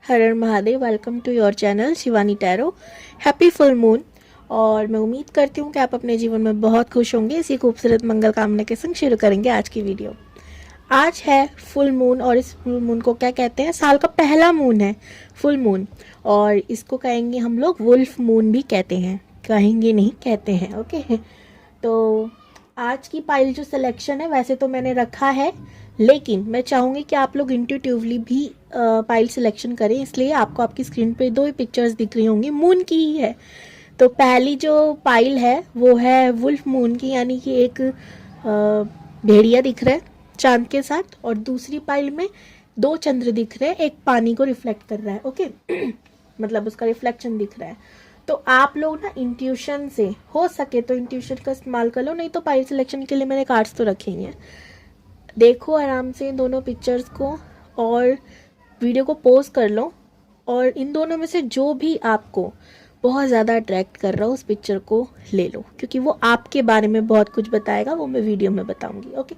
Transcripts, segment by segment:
हर हर Mahadev. Welcome to your channel Shivani tarot. Happy full moon. और मैं उम्मीद करती हूँ कि आप अपने जीवन में बहुत खुश होंगे। इसी खूबसूरत मंगल कामना के संग शुरू करेंगे आज की वीडियो। आज है फुल मून और इस फुल मून को क्या कहते हैं? साल का पहला मून है फुल मून, और इसको कहेंगे हम लोग वुल्फ मून भी कहते हैं। कहेंगे नहीं, कहते हैं। ओके, तो आज की पाइल जो सिलेक्शन है वैसे तो मैंने रखा है, लेकिन मैं चाहूँगी कि आप लोग इंट्यूटिवली भी पाइल सिलेक्शन करें। इसलिए आपको आपकी स्क्रीन पे दो ही पिक्चर्स दिख रही होंगी, मून की ही है। तो पहली जो पाइल है वो है वुल्फ मून की, यानी कि एक भेड़िया दिख रहा है चांद के साथ, और दूसरी पाइल में दो चंद्र दिख रहे हैं, एक पानी को रिफ्लेक्ट कर रहा है। ओके मतलब उसका रिफ्लेक्शन दिख रहा है। तो आप लोग ना इंट्यूशन से, हो सके तो इंट्यूशन का इस्तेमाल कर लो, नहीं तो पाइल सिलेक्शन के लिए मैंने कार्ड्स तो रखे ही हैं। देखो आराम से इन दोनों पिक्चर्स को और वीडियो को पॉज कर लो, और इन दोनों में से जो भी आपको बहुत ज़्यादा अट्रैक्ट कर रहा हो उस पिक्चर को ले लो, क्योंकि वो आपके बारे में बहुत कुछ बताएगा, वो मैं वीडियो में बताऊंगी। ओके,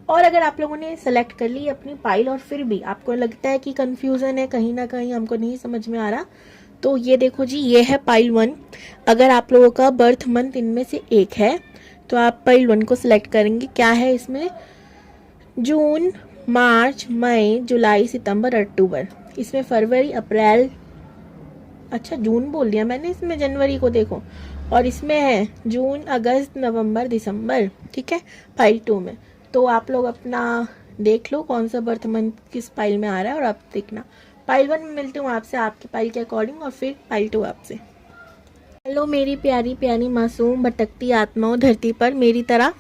और अगर आप लोगों ने सेलेक्ट कर ली अपनी पाइल और फिर भी आपको लगता है कि कंफ्यूजन है, कहीं ना कहीं हमको नहीं समझ में आ रहा, तो ये देखो जी, ये है पाइल 1। अगर आप लोगों का बर्थ मंथ इनमें से एक है तो आप पाइल 1 को सिलेक्ट करेंगे। क्या है इसमें? जून, मार्च, मई, जुलाई, सितंबर, अक्टूबर। इसमें फरवरी, अप्रैल, अच्छा जून बोल दिया मैंने, इसमें जनवरी को देखो। और इसमें है जून, अगस्त, नवंबर, दिसंबर। ठीक है, पाइल 2 में। तो आप लोग अपना देख लो कौन सा बर्थ मंथ किस पाइल में आ रहा है, और आप देखना। पाइल 1 में मिलती हूँ आपसे आपके पाइल के अकॉर्डिंग, और फिर पाइल 2 आपसे। हेलो मेरी प्यारी प्यारी मासूम भटकती आत्माओं धरती पर मेरी तरह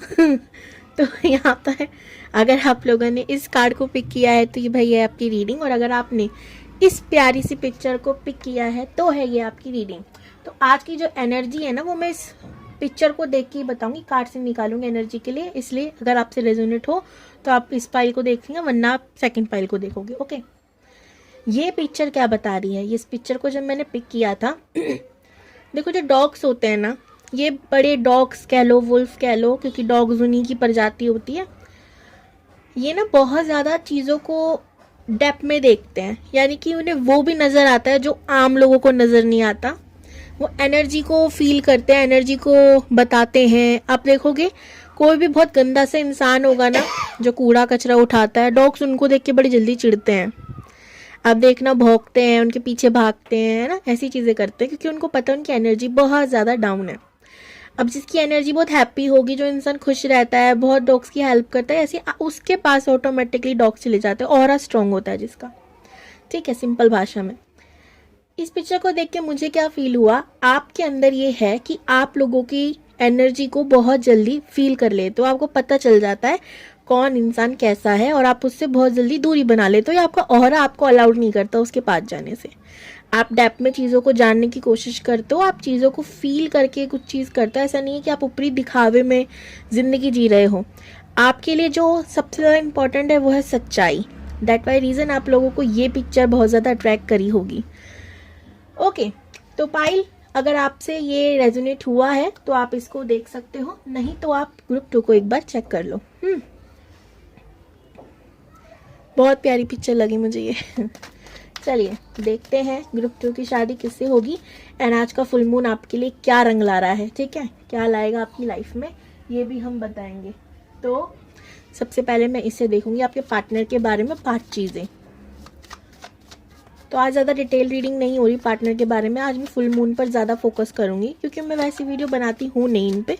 तो यहाँ पर अगर आप लोगों ने इस कार्ड को पिक किया है तो ये भाई है आपकी रीडिंग, और अगर आपने इस प्यारी सी पिक्चर को पिक किया है तो है ये आपकी रीडिंग। तो आज की जो एनर्जी है ना, वो मैं इस पिक्चर को देख के ही बताऊंगी, कार्ड से निकालूंगी एनर्जी के लिए। इसलिए अगर आपसे रेजोनेट हो तो आप इस पाइल को देखेंगे, वरना आप सेकेंड पाइल को देखोगे। ओके, ये पिक्चर क्या बता रही है? इस पिक्चर को जब मैंने पिक किया था देखो, जो डॉग्स होते हैं ना, ये बड़े डॉग्स कह लो, वुल्फ कह लो, क्योंकि डॉग्स उन्हीं की प्रजाति होती है। ये ना बहुत ज़्यादा चीज़ों को डेप्थ में देखते हैं, यानी कि उन्हें वो भी नज़र आता है जो आम लोगों को नज़र नहीं आता। वो एनर्जी को फील करते हैं, एनर्जी को बताते हैं। आप देखोगे कोई भी बहुत गंदा सा इंसान होगा ना, जो कूड़ा कचरा उठाता है, डॉग्स उनको देख के बड़ी जल्दी चिढ़ते हैं। आप देखना, भौंकते हैं, उनके पीछे भागते हैं, है ना, ऐसी चीज़ें करते हैं, क्योंकि उनको पता है उनकी एनर्जी बहुत ज़्यादा डाउन है। अब जिसकी एनर्जी बहुत हैप्पी होगी, जो इंसान खुश रहता है, बहुत डॉग्स की हेल्प करता है, ऐसे उसके पास ऑटोमेटिकली डॉग्स चले जाते हैं, ऑरा स्ट्रांग होता है जिसका। ठीक है, सिंपल भाषा में। इस पिक्चर को देख के मुझे क्या फील हुआ, आपके अंदर ये है कि आप लोगों की एनर्जी को बहुत जल्दी फील कर ले, तो आपको पता चल जाता है कौन इंसान कैसा है, और आप उससे बहुत जल्दी दूरी बना लेते हो, या आपका ऑरा आपको अलाउड नहीं करता उसके पास जाने से। आप डेप्थ में चीज़ों को जानने की कोशिश करते हो, आप चीज़ों को फील करके कुछ चीज़ करते हो। ऐसा नहीं है कि आप ऊपरी दिखावे में ज़िंदगी जी रहे हो। आपके लिए जो सबसे ज़्यादा इंपॉर्टेंट है वो है सच्चाई। दैट वाई रीज़न आप लोगों को ये पिक्चर बहुत ज़्यादा अट्रैक्ट करी होगी। ओके, तो पाइल अगर आपसे ये रेजोनेट हुआ है तो आप इसको देख सकते हो, नहीं तो आप ग्रुप 2 को एक बार चेक कर लो। बहुत प्यारी पिक्चर लगी मुझे ये चलिए देखते हैं ग्रुप 2 की शादी किससे होगी, एंड आज का फुल मून आपके लिए क्या रंग ला रहा है। ठीक है, क्या लाएगा आपकी लाइफ में ये भी हम बताएंगे। तो सबसे पहले मैं इसे देखूंगी, आपके पार्टनर के बारे में 5 चीज़ें। तो आज ज़्यादा डिटेल रीडिंग नहीं हो रही पार्टनर के बारे में, आज मैं फुल मून पर ज़्यादा फोकस करूँगी, क्योंकि मैं वैसी वीडियो बनाती हूँ नहीं इन पे।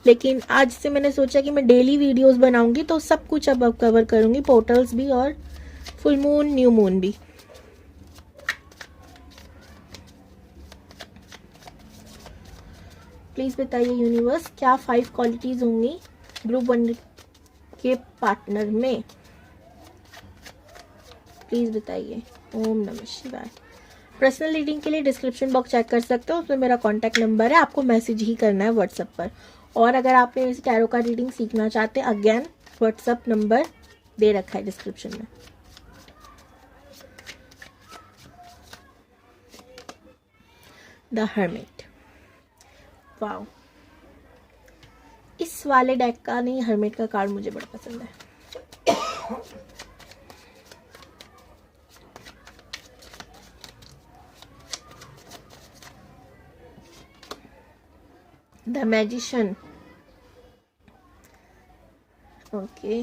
लेकिन आज से मैंने सोचा कि मैं डेली वीडियोस बनाऊँगी, तो सब कुछ अब कवर करूँगी, पोर्टल्स भी और फुल मून, न्यू मून भी। प्लीज़ बताइए यूनिवर्स, क्या 5 क्वालिटीज़ होंगी ग्रुप 1 के पार्टनर में? प्लीज़ बताइए। ओम नमः शिवाय। पर्सनल रीडिंग के लिए डिस्क्रिप्शन बॉक्स चेक कर सकते हो, उसमें मेरा कॉन्टैक्ट नंबर है, आपको मैसेज ही करना है व्हाट्सएप पर। और अगर आप मेरे से टैरो का रीडिंग सीखना चाहते हैं, अगेन व्हाट्सएप नंबर दे रखा है डिस्क्रिप्शन में। The hermit. वाओ, इस वाले डेक का नहीं, हर्मिट का कार्ड मुझे बड़ा पसंद है। The magician, okay.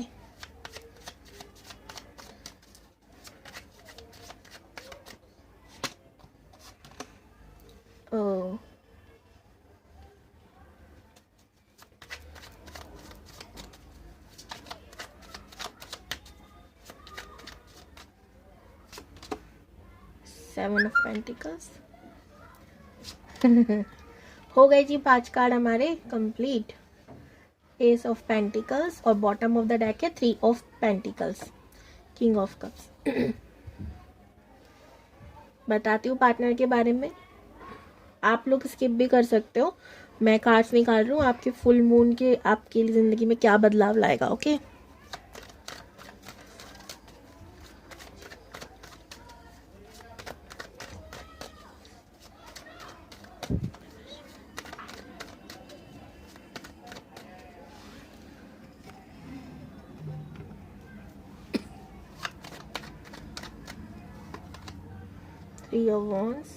Oh, seven of pentacles. हो गए जी 5 कार्ड हमारे कंप्लीट। एस ऑफ पेंटिकल्स और बॉटम ऑफ द डेक है 3 of pentacles, king of cups. बताती हूँ पार्टनर के बारे में, आप लोग स्किप भी कर सकते हो। मैं कार्ड्स निकाल रही हूँ आपके फुल मून के आपकी जिंदगी में क्या बदलाव लाएगा, okay. Three of Wands,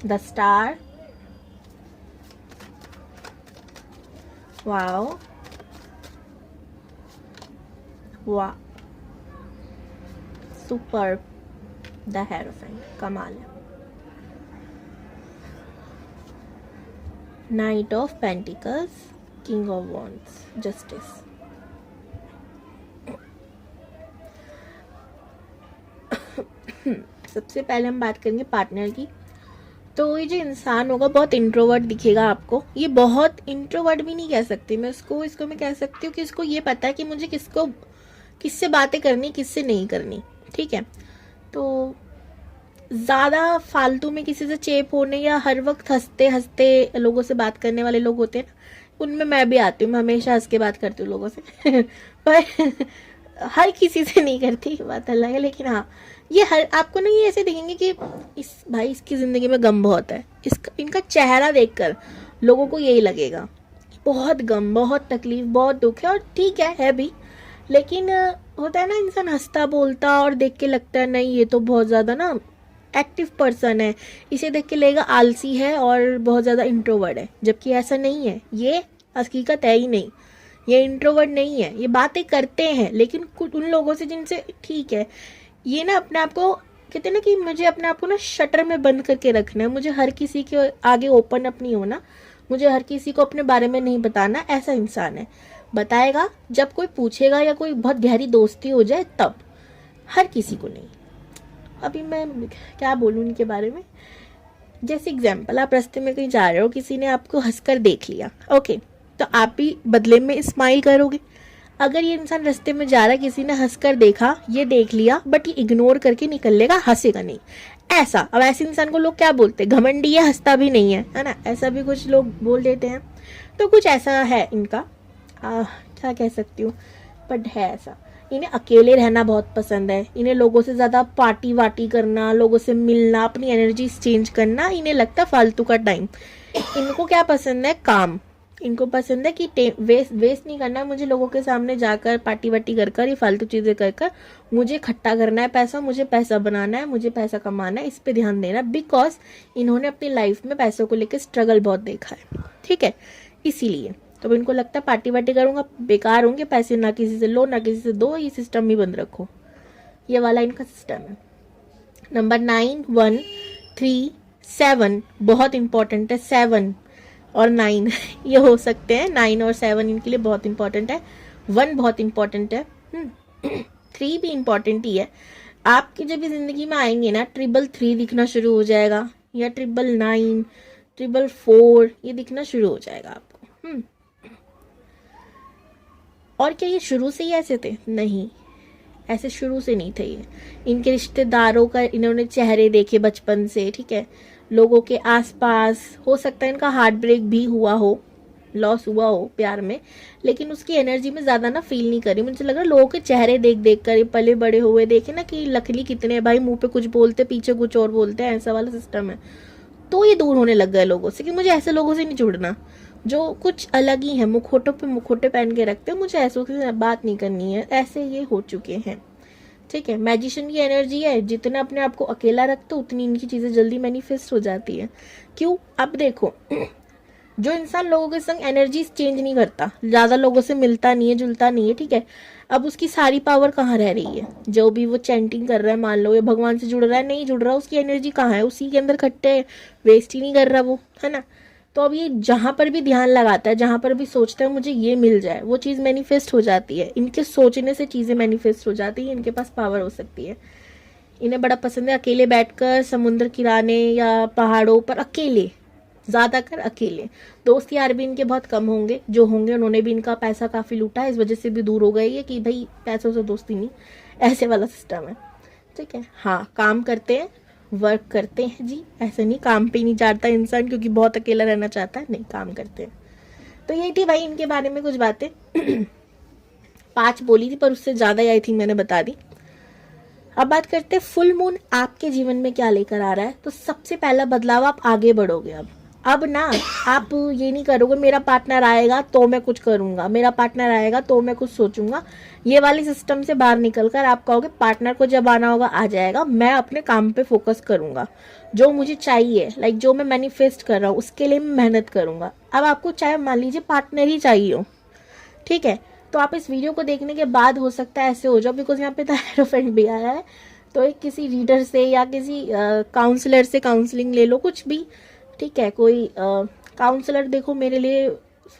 the Star, wow, wow, superb, the Hierophant, कमाल है। Knight of Pentacles, King of Wands, Justice। सबसे पहले हम बात करेंगे पार्टनर की। तो ये जो इंसान होगा बहुत इंट्रोवर्ट दिखेगा आपको। ये बहुत इंट्रोवर्ट भी नहीं कह सकती मैं इसको मैं कह सकती हूँ कि इसको ये पता है कि मुझे किससे बातें करनी, किससे नहीं करनी, ठीक है। तो ज़्यादा फालतू में किसी से चेप होने या हर वक्त हंसते हंसते लोगों से बात करने वाले लोग होते हैं ना, उनमें मैं भी आती हूँ। मैं हमेशा हंस के बात करती हूँ लोगों से पर हर किसी से नहीं करती, बात अलग है। लेकिन हाँ, ये हर आपको ना ये ऐसे देखेंगे कि इसकी ज़िंदगी में गम बहुत है। इनका चेहरा देखकर लोगों को यही लगेगा, बहुत गम, बहुत तकलीफ, बहुत दुख है। और ठीक है भी, लेकिन होता है ना इंसान हंसता बोलता और देख के लगता है नहीं ये तो बहुत ज़्यादा ना एक्टिव पर्सन है, इसे देख के लगेगा आलसी है और बहुत ज़्यादा इंट्रोवर्ट है। जबकि ऐसा नहीं है, ये हकीकत है ही नहीं। ये इंट्रोवर्ट नहीं है, ये बातें करते हैं लेकिन कुछ उन लोगों से जिनसे ठीक है। ये ना अपने आप को कहते हैं ना कि मुझे अपने आप को ना शटर में बंद करके रखना है, मुझे हर किसी के आगे ओपन अप नहीं होना, मुझे हर किसी को अपने बारे में नहीं बताना। ऐसा इंसान है, बताएगा जब कोई पूछेगा या कोई बहुत गहरी दोस्ती हो जाए तब, हर किसी को नहीं। अभी मैं क्या बोलूँ इनके बारे में। जैसे एग्जाम्पल, आप रास्ते में कहीं जा रहे हो, किसी ने आपको हंसकर देख लिया, ओके, तो आप भी बदले में स्माइल करोगे। अगर ये इंसान रास्ते में जा रहा है, किसी ने हंसकर देखा, ये देख लिया, बट ये इग्नोर करके निकल लेगा, हंसेगा नहीं। ऐसा, अब ऐसे इंसान को लोग क्या बोलते हैं, घमंडी है, हंसता भी नहीं है ना, ऐसा भी कुछ लोग बोल देते हैं। तो कुछ ऐसा है इनका, क्या कह सकती हूँ, बट है ऐसा। इन्हें अकेले रहना बहुत पसंद है, इन्हें लोगों से ज़्यादा पार्टी वार्टी करना, लोगों से मिलना, अपनी एनर्जी एक्सचेंज करना इन्हें लगता है फालतू का टाइम। इनको क्या पसंद है, काम। इनको पसंद है कि वेस्ट नहीं करना है मुझे लोगों के सामने जाकर पार्टी वार्टी कर ये फालतू चीज़ें कर मुझे इकट्ठा करना है पैसा, मुझे पैसा बनाना है, मुझे पैसा कमाना है, इस पे ध्यान देना। बिकॉज इन्होंने अपनी लाइफ में पैसों को लेकर स्ट्रगल बहुत देखा है, ठीक है, इसीलिए। तो इनको लगता है पार्टी वार्टी करूँगा बेकार होंगे पैसे, ना किसी से लो ना किसी से दो, ये सिस्टम ही बंद रखो, ये वाला इनका सिस्टम है। नंबर 9, 1, 3, 7 बहुत इंपॉर्टेंट है। 7 और 9 ये हो सकते हैं, 9 और 7 इनके लिए बहुत इंपॉर्टेंट है। 1 बहुत इंपॉर्टेंट है, 3 भी इंपॉर्टेंट ही है। आपकी जब भी जिंदगी में आएंगे ना, 333 दिखना शुरू हो जाएगा, या 999, 444 ये दिखना शुरू हो जाएगा आपको। और क्या ये शुरू से ही ऐसे थे? नहीं, ऐसे शुरू से नहीं थे ये। इनके रिश्तेदारों का इन्होंने चेहरे देखे बचपन से, ठीक है, लोगों के आसपास। हो सकता है इनका हार्ट ब्रेक भी हुआ हो, लॉस हुआ हो प्यार में, लेकिन उसकी एनर्जी में ज़्यादा ना फील नहीं करी। मुझे लग रहा है लोगों के चेहरे देख देख कर, ये पले बड़े हुए देखे ना कि लकड़ी कितने भाई, मुंह पे कुछ बोलते पीछे कुछ और बोलते हैं, ऐसा वाला सिस्टम है। तो ये दूर होने लग गए लोगों से कि मुझे ऐसे लोगों से नहीं जुड़ना जो कुछ अलग ही है, मुखोटों पे मुखोटे पहन के रखते हैं, मुझे ऐसों से बात नहीं करनी है, ऐसे ये हो चुके हैं। ठीक है, मैजिशियन की एनर्जी है, जितना अपने आप को अकेला रखते उतनी इनकी चीज़ें जल्दी मैनिफेस्ट हो जाती है। क्यों? अब देखो, जो इंसान लोगों के संग एनर्जी चेंज नहीं करता, ज़्यादा लोगों से मिलता नहीं है, जुलता नहीं है, ठीक है, अब उसकी सारी पावर कहाँ रह रही है? जो भी वो चैंटिंग कर रहा है, मान लो, या भगवान से जुड़ रहा है, नहीं जुड़ रहा, उसकी एनर्जी कहाँ है? उसी के अंदर खट्टे, वेस्ट ही नहीं कर रहा वो, है ना। तो अब ये जहाँ पर भी ध्यान लगाता है, जहाँ पर भी सोचता है मुझे ये मिल जाए, वो चीज़ मैनिफेस्ट हो जाती है। इनके सोचने से चीज़ें मैनिफेस्ट हो जाती है, इनके पास पावर हो सकती है। इन्हें बड़ा पसंद है अकेले बैठकर समुद्र किनारे या पहाड़ों पर अकेले, ज़्यादातर अकेले। दोस्त यार भी इनके बहुत कम होंगे, जो होंगे उन्होंने भी इनका पैसा काफ़ी लूटा है, इस वजह से भी दूर हो गए ये कि भाई पैसों से दोस्ती नहीं, ऐसे वाला सिस्टम है, ठीक है। हाँ, काम करते हैं, वर्क करते हैं जी, ऐसे नहीं काम पे नहीं जाता इंसान क्योंकि बहुत अकेला रहना चाहता है, नहीं, काम करते हैं। तो यही थी भाई इनके बारे में कुछ बातें। 5 बोली थी पर उससे ज़्यादा ही आई थिंक मैंने बता दी। अब बात करते हैं फुल मून आपके जीवन में क्या लेकर आ रहा है। तो सबसे पहला बदलाव, आप आगे बढ़ोगे। अब ना आप ये नहीं करोगे मेरा पार्टनर आएगा तो मैं कुछ करूंगा, मेरा पार्टनर आएगा तो मैं कुछ सोचूंगा, ये वाली सिस्टम से बाहर निकलकर आप कहोगे पार्टनर को जब आना होगा आ जाएगा, मैं अपने काम पे फोकस करूंगा, जो मुझे चाहिए, लाइक जो मैं मैनिफेस्ट कर रहा हूँ उसके लिए मैं मेहनत करूंगा। अब आपको चाहे मान लीजिए पार्टनर ही चाहिए हो, ठीक है, तो आप इस वीडियो को देखने के बाद हो सकता है ऐसे हो जाओ, बिकॉज यहाँ पे तो हेरोफेंट भी आया है, तो एक किसी रीडर से या किसी काउंसलर से काउंसलिंग ले लो, कुछ भी, ठीक है। कोई काउंसलर देखो मेरे लिए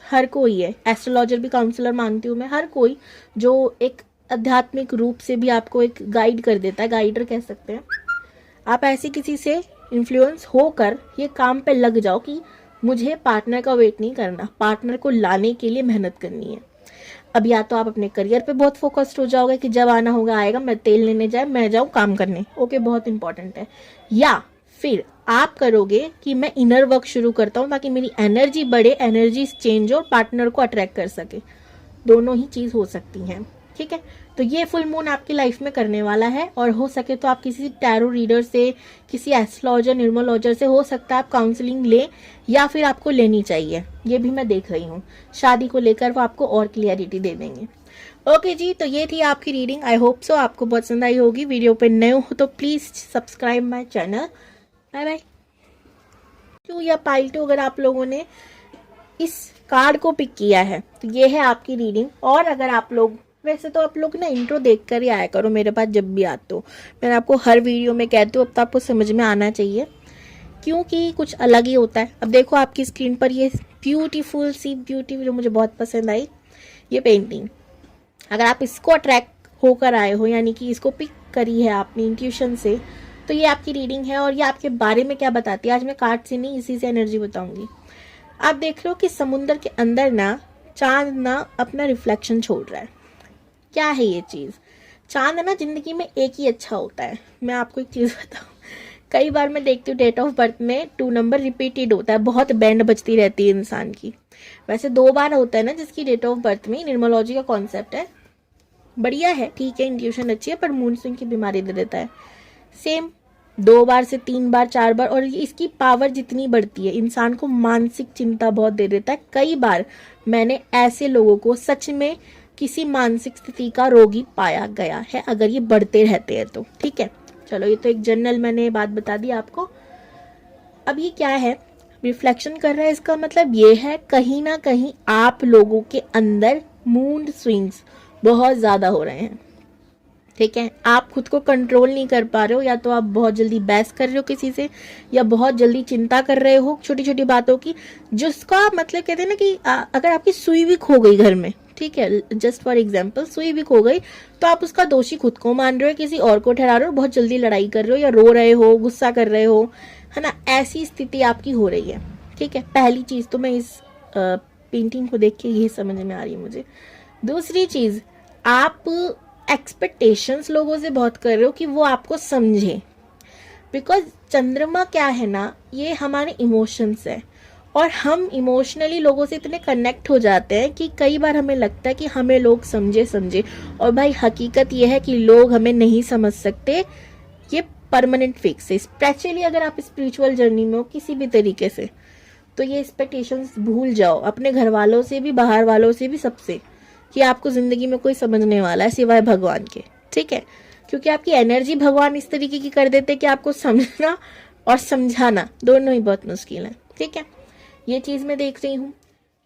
हर कोई है, एस्ट्रोलॉजर भी काउंसलर मानती हूँ मैं, हर कोई जो एक आध्यात्मिक रूप से भी आपको एक गाइड कर देता है, गाइडर कह सकते हैं। आप ऐसे किसी से इन्फ्लुएंस होकर ये काम पे लग जाओ कि मुझे पार्टनर का वेट नहीं करना, पार्टनर को लाने के लिए मेहनत करनी है। अब या तो आप अपने करियर पे बहुत फोकस्ड हो जाओगे कि जब आना होगा आएगा, मैं तेल लेने जाए मैं जाऊँ काम करने, ओके, बहुत इंपॉर्टेंट है। या फिर आप करोगे कि मैं इनर वर्क शुरू करता हूँ ताकि मेरी एनर्जी बढ़े, एनर्जी चेंज हो, पार्टनर को अट्रैक्ट कर सके। दोनों ही चीज हो सकती हैं, ठीक है। तो ये फुल मून आपकी लाइफ में करने वाला है, और हो सके तो आप किसी टैरो रीडर से, किसी एस्ट्रोलॉजर, न्यूमरोलॉजर से, हो सकता है आप काउंसलिंग ले, या फिर आपको लेनी चाहिए, ये भी मैं देख रही हूँ। शादी को लेकर वो आपको और क्लियरिटी दे देंगे। ओके जी, तो ये थी आपकी रीडिंग। आई होप सो आपको बहुत पसंद आई होगी। वीडियो पे नए हो तो please subscribe my channel. Bye bye. Two या पाइल टू, अगर आप लोगों ने इस कार्ड को पिक किया है तो ये है आपकी रीडिंग। और अगर आप लोग, वैसे तो आप लोग ना इंट्रो देख कर ही आया करो मेरे पास जब भी आते हो, मैं आपको हर वीडियो में कहती हूँ, अब तो आपको समझ में आना चाहिए क्योंकि कुछ अलग ही होता है। अब देखो आपकी स्क्रीन पर ये ब्यूटीफुल जो मुझे बहुत पसंद आई, ये पेंटिंग, अगर आप इसको अट्रैक्ट होकर आए हो, यानी कि इसको पिक करी है आपने इंट्यूशन से, तो ये आपकी रीडिंग है। और ये आपके बारे में क्या बताती है, आज मैं कार्ड से नहीं इसी से एनर्जी बताऊंगी। आप देख लो कि समुद्र के अंदर ना चांद ना अपना रिफ्लेक्शन छोड़ रहा है। क्या है ये चीज़? चांद ना जिंदगी में एक ही अच्छा होता है। मैं आपको एक चीज़ बताऊं, कई बार मैं देखती हूँ डेट ऑफ बर्थ में 2 नंबर रिपीटेड होता है, बहुत बैंड बजती रहती है इंसान की। वैसे 2 बार होता है ना जिसकी डेट ऑफ बर्थ में, न्यूमरोलॉजी का कॉन्सेप्ट है, बढ़िया है, ठीक है, इंट्यूशन अच्छी है, पर मूड स्विंग की बीमारी दे देता है। सेम 2 बार से 3 बार 4 बार, और इसकी पावर जितनी बढ़ती है इंसान को मानसिक चिंता बहुत दे देता है। कई बार मैंने ऐसे लोगों को सच में किसी मानसिक स्थिति का रोगी पाया गया है, अगर ये बढ़ते रहते हैं तो, ठीक है। चलो, ये तो एक जनरल मैंने बात बता दी आपको। अब ये क्या है, रिफ्लेक्शन कर रहा है, इसका मतलब ये है कहीं ना कहीं आप लोगों के अंदर मूड स्विंग्स बहुत ज्यादा हो रहे हैं, ठीक है। आप खुद को कंट्रोल नहीं कर पा रहे हो, या तो आप बहुत जल्दी बहस कर रहे हो किसी से, या बहुत जल्दी चिंता कर रहे हो छोटी छोटी बातों की, जिसका मतलब कहते हैं ना कि अगर आपकी सुई भी खो गई घर में, ठीक है, जस्ट फॉर एग्जाम्पल सुई भी खो गई, तो आप उसका दोषी खुद को मान रहे हो, किसी और को ठहरा रहे हो, बहुत जल्दी लड़ाई कर रहे हो, या रो रहे हो, गुस्सा कर रहे हो, है ना, ऐसी स्थिति आपकी हो रही है, ठीक है। पहली चीज तो मैं इस पेंटिंग को देख के ये समझ में आ रही है मुझे। दूसरी चीज, आप एक्सपेक्टेशंस लोगों से बहुत कर रहे हो कि वो आपको समझे, बिकॉज चंद्रमा क्या है ना, ये हमारे इमोशंस है, और हम इमोशनली लोगों से इतने कनेक्ट हो जाते हैं कि कई बार हमें लगता है कि हमें लोग समझे, और भाई हकीकत ये है कि लोग हमें नहीं समझ सकते, ये परमानेंट फिक्स है। स्पेशली अगर आप स्पिरिचुअल जर्नी में हो किसी भी तरीके से, तो ये एक्सपेक्टेशंस भूल जाओ, अपने घर वालों से भी, बाहर वालों से भी, सबसे, कि आपको जिंदगी में कोई समझने वाला है सिवाय भगवान के, ठीक है। क्योंकि आपकी एनर्जी भगवान इस तरीके की कर देते कि आपको समझना और समझाना दोनों ही बहुत मुश्किल है। ठीक है, ये चीज़ मैं देख रही हूँ।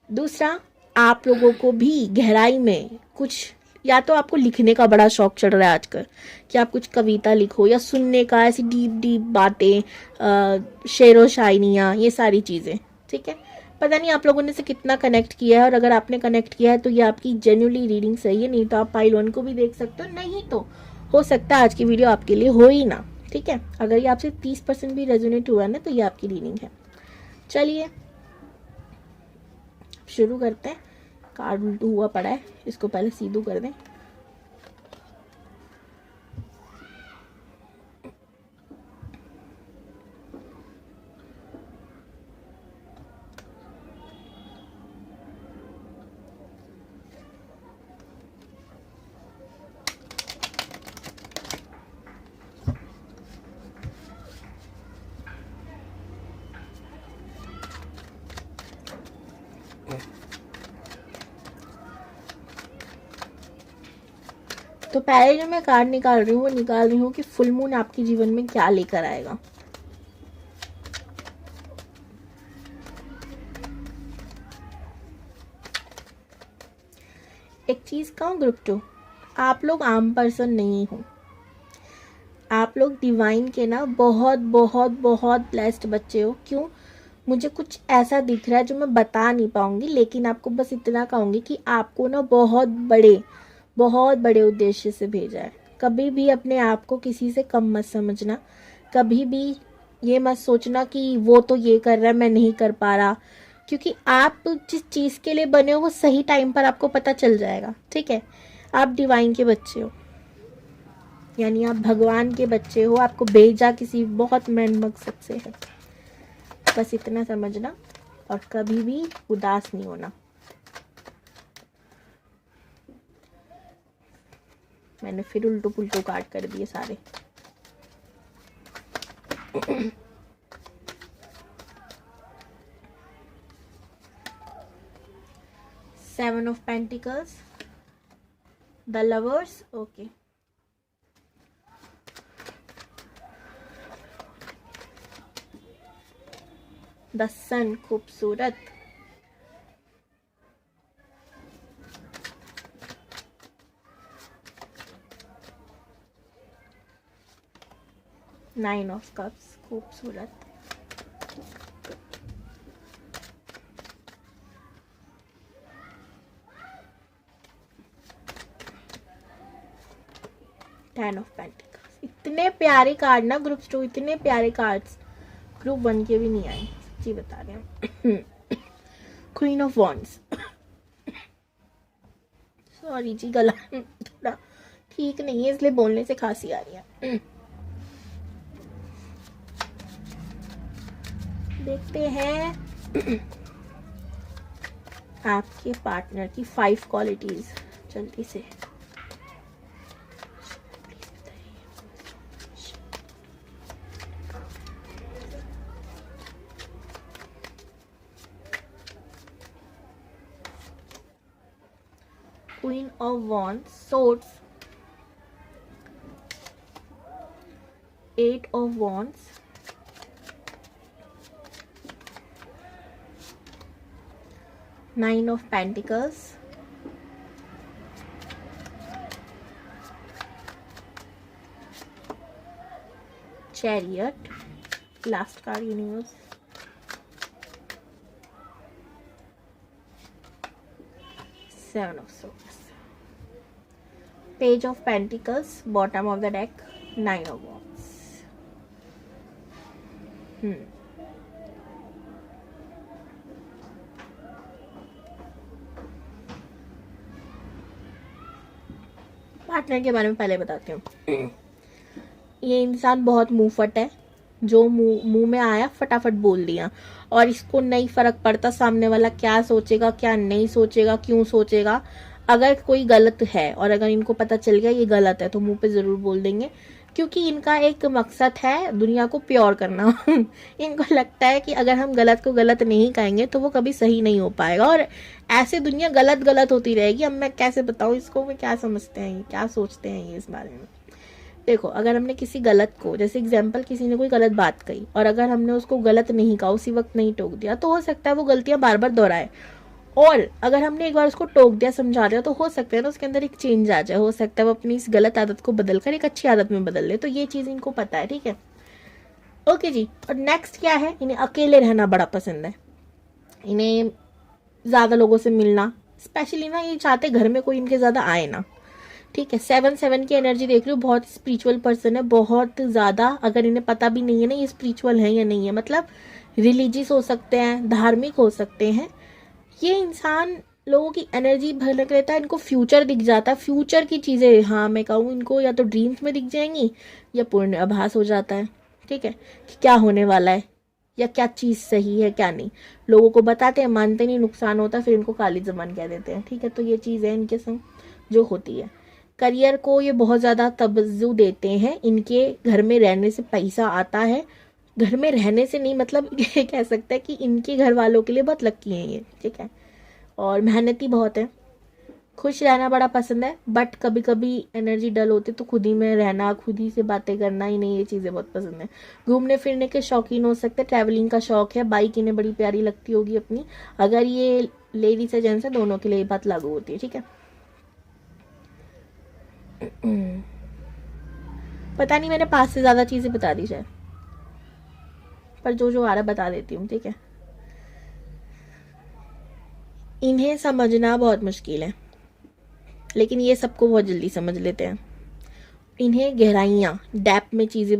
दूसरा, आप लोगों को भी गहराई में कुछ, या तो आपको लिखने का बड़ा शौक चढ़ रहा है आजकल कि आप कुछ कविता लिखो, या सुनने का, ऐसी डीप डीप बातें, शेरो शायरियाँ, ये सारी चीज़ें। ठीक है, पता नहीं आप लोगों ने से कितना कनेक्ट किया है, और अगर आपने कनेक्ट किया है तो ये आपकी जेन्युइनली रीडिंग सही है, नहीं तो आप पाइल 1 को भी देख सकते हो, नहीं तो हो सकता है आज की वीडियो आपके लिए हो ही ना। ठीक है, अगर ये आपसे 30% भी रेजोनेट हुआ है ना तो ये आपकी रीडिंग है। चलिए शुरू करते हैं। कार्ड उल्टू हुआ पड़ा है, इसको पहले सीधू कर दें। तो पहले जो मैं कार्ड निकाल रही हूँ वो निकाल रही हूँ कि फुल मून आपके जीवन में क्या लेकर आएगा। एक चीज कहूँ ग्रुप 2, आप लोग आम पर्सन नहीं हो, आप लोग डिवाइन के ना बहुत बहुत बहुत ब्लेस्ड बच्चे हो। क्यों, मुझे कुछ ऐसा दिख रहा है जो मैं बता नहीं पाऊंगी, लेकिन आपको बस इतना कहूंगी कि आपको ना बहुत बड़े उद्देश्य से भेजा है। कभी भी अपने आप को किसी से कम मत समझना, कभी भी ये मत सोचना कि वो तो ये कर रहा है मैं नहीं कर पा रहा, क्योंकि आप जिस चीज़ के लिए बने हो वो सही टाइम पर आपको पता चल जाएगा। ठीक है, आप डिवाइन के बच्चे हो, यानी आप भगवान के बच्चे हो, आपको भेजा किसी बहुत मेन मकसद से है, बस इतना समझना, और कभी भी उदास नहीं होना। मैंने फिर उल्टू पुल्टू कार्ड कर दिए सारे। Seven of pentacles, the lovers, okay, the sun, खूबसूरत, नाइन ऑफ कप्स, खूबसूरत, टेन ऑफ पेंटिकल्स। इतने प्यारे कार्ड ना ग्रुप 2, इतने प्यारे कार्ड्स ग्रुप 1 के भी नहीं आए, सच्ची बता रहे हैं। क्वीन ऑफ वॉन्ड्स, सॉरी जी गला थोड़ा ठीक नहीं है इसलिए बोलने से खांसी आ रही है। देखते हैं आपके पार्टनर की 5 क्वालिटीज जल्दी से। Queen of Wands, Swords, 8 of Wands, Nine of Pentacles, Chariot, last card universe, Seven of Swords, Page of Pentacles, bottom of the deck, Nine of Wands. Partner के बारे में पहले बताती हूँ। ये इंसान बहुत मुंहफट है, जो मुंह में आया फटाफट बोल दिया, और इसको नहीं फर्क पड़ता सामने वाला क्या सोचेगा क्या नहीं सोचेगा, क्यों सोचेगा। अगर कोई गलत है और अगर इनको पता चल गया ये गलत है तो मुंह पे जरूर बोल देंगे, क्योंकि इनका एक मकसद है दुनिया को प्योर करना। इनको लगता है कि अगर हम गलत को गलत नहीं कहेंगे तो वो कभी सही नहीं हो पाएगा, और ऐसे दुनिया गलत होती रहेगी। अब मैं कैसे बताऊँ इसको, मैं क्या समझते हैं क्या सोचते हैं ये इस बारे में। देखो, अगर हमने किसी गलत को, जैसे एग्जाम्पल किसी ने कोई गलत बात कही और अगर हमने उसको गलत नहीं कहा, उसी वक्त नहीं टोक दिया, तो हो सकता है वो गलतियां बार बार दोहराए। और अगर हमने एक बार उसको टोक दिया, समझा दिया, तो हो सकता है ना उसके अंदर एक चेंज आ जाए, हो सकता है वो अपनी इस गलत आदत को बदल कर एक अच्छी आदत में बदल ले। तो ये चीज़ इनको पता है, ठीक है। ओके जी। और नेक्स्ट क्या है, इन्हें अकेले रहना बड़ा पसंद है। इन्हें ज़्यादा लोगों से मिलना, स्पेशली ना ये चाहते घर में कोई इनके ज़्यादा आए ना, ठीक है। 7-7 की एनर्जी देख रही हूँ, बहुत स्पिरिचुअल पर्सन है, बहुत ज़्यादा। अगर इन्हें पता भी नहीं है ना ये स्पिरिचुअल है या नहीं है, मतलब रिलीजियस हो सकते हैं, धार्मिक हो सकते हैं, ये इंसान लोगों की एनर्जी भरक लेता है। इनको फ्यूचर दिख जाता है, फ्यूचर की चीज़ें, हाँ मैं कहूँ इनको या तो ड्रीम्स में दिख जाएंगी या पूर्ण आभास हो जाता है, ठीक है, कि क्या होने वाला है या क्या चीज़ सही है क्या नहीं। लोगों को बताते हैं, मानते नहीं, नुकसान होता है, फिर इनको काली जबान कह देते हैं, ठीक है। तो ये चीज़ है इनके संग जो होती है। करियर को ये बहुत ज़्यादा तवज्जो देते हैं। इनके घर में रहने से पैसा आता है, घर में रहने से नहीं, मतलब ये कह सकते हैं कि इनके घर वालों के लिए बहुत लक्की हैं ये, ठीक है। और मेहनती बहुत है। खुश रहना बड़ा पसंद है, बट कभी कभी एनर्जी डल होती तो खुद ही में रहना, खुद ही से बातें करना ही नहीं, ये चीज़ें बहुत पसंद है। घूमने फिरने के शौकीन हो सकते, ट्रैवलिंग का शौक है, बाइक इन्हें बड़ी प्यारी लगती होगी अपनी। अगर ये लेडीज है जेंट्स है, दोनों के लिए ये बात लागू होती है, ठीक है। पता नहीं मैंने 5 से ज़्यादा चीज़ें बता दी शायद, पर जो जो आ रहा बता देती हूँ, ठीक है। इन्हें समझना बहुत मुश्किल है, लेकिन ये सबको बहुत जल्दी समझ लेते हैं। इन्हें गहराइयाँ, डेप्थ में चीज़ें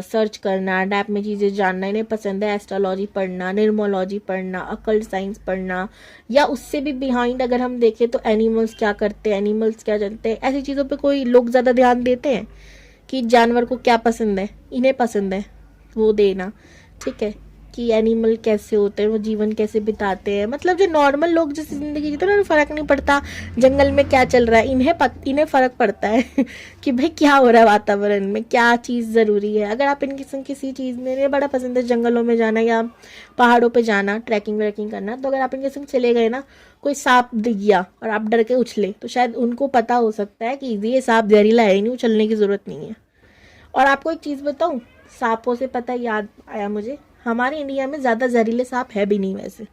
सर्च करना, डेप्थ में चीज़ें जानना इन्हें पसंद है। एस्ट्रोलॉजी पढ़ना, न्यूमरोलॉजी पढ़ना, अकल्ट साइंस पढ़ना, या उससे भी बिहाइंड अगर हम देखें तो एनिमल्स क्या करते हैं, एनिमल्स क्या जानते हैं, ऐसी चीज़ों पे कोई लोग ज़्यादा ध्यान देते हैं कि जानवर को क्या पसंद है, इन्हें पसंद है वो देना, ठीक है, कि एनिमल कैसे होते हैं, वो जीवन कैसे बिताते हैं। मतलब जो नॉर्मल लोग जैसे ज़िंदगी जीते हैं उन्हें फ़र्क नहीं पड़ता जंगल में क्या चल रहा है, इन्हें फ़र्क पड़ता है कि भाई क्या हो रहा है वातावरण में, क्या चीज़ ज़रूरी है। अगर आप इनकी किसी चीज़ में, इन्हें बड़ा पसंद है जंगलों में जाना या पहाड़ों पर जाना, ट्रैकिंग व्रैकिंग करना, तो अगर आप इनके संग चले गए ना, कोई सांप दिख गया और आप डर के उछले, तो शायद उनको पता हो सकता है कि ये सांप जहरीला है, नहीं चलने की ज़रूरत नहीं है। और आपको एक चीज़ बताऊँ, सांपों से पता याद आया मुझे, हमारे इंडिया में ज़्यादा जहरीले सांप है भी नहीं वैसे,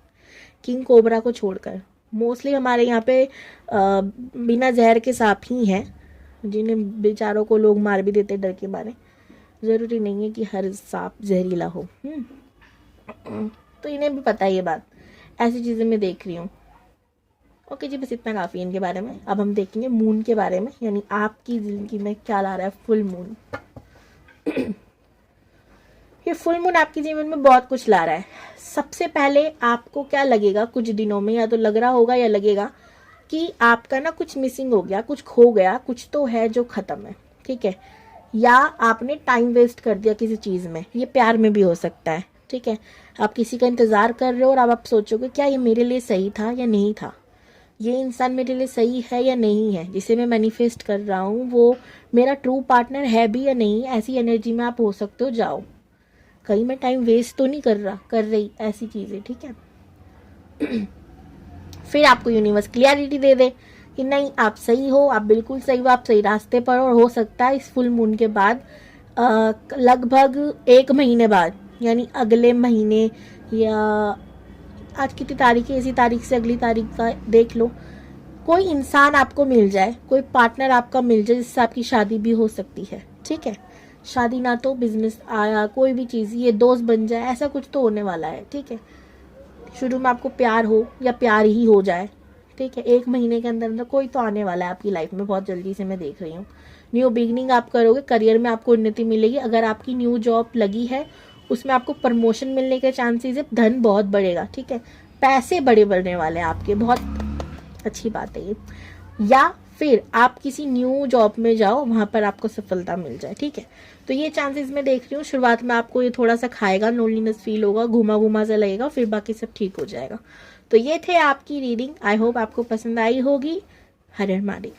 किंग कोबरा को छोड़कर। मोस्टली हमारे यहाँ पे बिना जहर के सांप ही हैं, जिन्हें बेचारों को लोग मार भी देते डर के मारे। ज़रूरी नहीं है कि हर सांप जहरीला हो। तो इन्हें भी पता है ये बात, ऐसी चीज़ें मैं देख रही हूँ। ओके जी, बस इतना काफ़ी है इनके बारे में। अब हम देखेंगे मून के बारे में, यानी आपकी ज़िंदगी में क्या ला रहा है फुल मून। ये फुल मून आपके जीवन में बहुत कुछ ला रहा है। सबसे पहले आपको क्या लगेगा कुछ दिनों में, या तो लग रहा होगा या लगेगा कि आपका ना कुछ मिसिंग हो गया, कुछ खो गया, कुछ तो है जो खत्म है, ठीक है। या आपने टाइम वेस्ट कर दिया किसी चीज़ में, ये प्यार में भी हो सकता है, ठीक है। आप किसी का इंतज़ार कर रहे हो और अब आप सोचोगे क्या ये मेरे लिए सही था या नहीं था, ये इंसान मेरे लिए सही है या नहीं है, जिसे मैं मैनिफेस्ट कर रहा हूँ वो मेरा ट्रू पार्टनर है भी या नहीं। ऐसी एनर्जी में आप हो सकते हो। जाओ, कहीं मैं टाइम वेस्ट तो नहीं कर रही, ऐसी चीज़ें, ठीक है। फिर आपको यूनिवर्स क्लियरिटी दे दे कि नहीं आप सही हो, आप बिल्कुल सही हो, आप सही रास्ते पर। और हो सकता है इस फुल मून के बाद लगभग 1 महीने बाद, यानी अगले महीने, या आज कितनी तारीख है, इसी तारीख से अगली तारीख का देख लो, कोई इंसान आपको मिल जाए, कोई पार्टनर आपका मिल जाए जिससे आपकी शादी भी हो सकती है, ठीक है। शादी ना तो बिजनेस आया, कोई भी चीज़, ये दोस्त बन जाए, ऐसा कुछ तो होने वाला है, ठीक है। शुरू में आपको प्यार हो या प्यार ही हो जाए, ठीक है। 1 महीने के अंदर अंदर कोई तो आने वाला है आपकी लाइफ में, बहुत जल्दी से मैं देख रही हूँ। न्यू बिगनिंग आप करोगे, करियर में आपको उन्नति मिलेगी। अगर आपकी न्यू जॉब लगी है उसमें आपको प्रमोशन मिलने के चांसेस है, धन बहुत बढ़ेगा, ठीक है। पैसे बड़े बढ़ने वाले हैं आपके, बहुत अच्छी बात है ये। या फिर आप किसी न्यू जॉब में जाओ, वहाँ पर आपको सफलता मिल जाए, ठीक है। तो ये चांसेस मैं देख रही हूँ। शुरुआत में आपको ये थोड़ा सा खाएगा, लोनलीनेस फील होगा, घुमा घुमा सा लगेगा, फिर बाकी सब ठीक हो जाएगा। तो ये थे आपकी रीडिंग। आई होप आपको पसंद आई होगी। हर हर महादेव।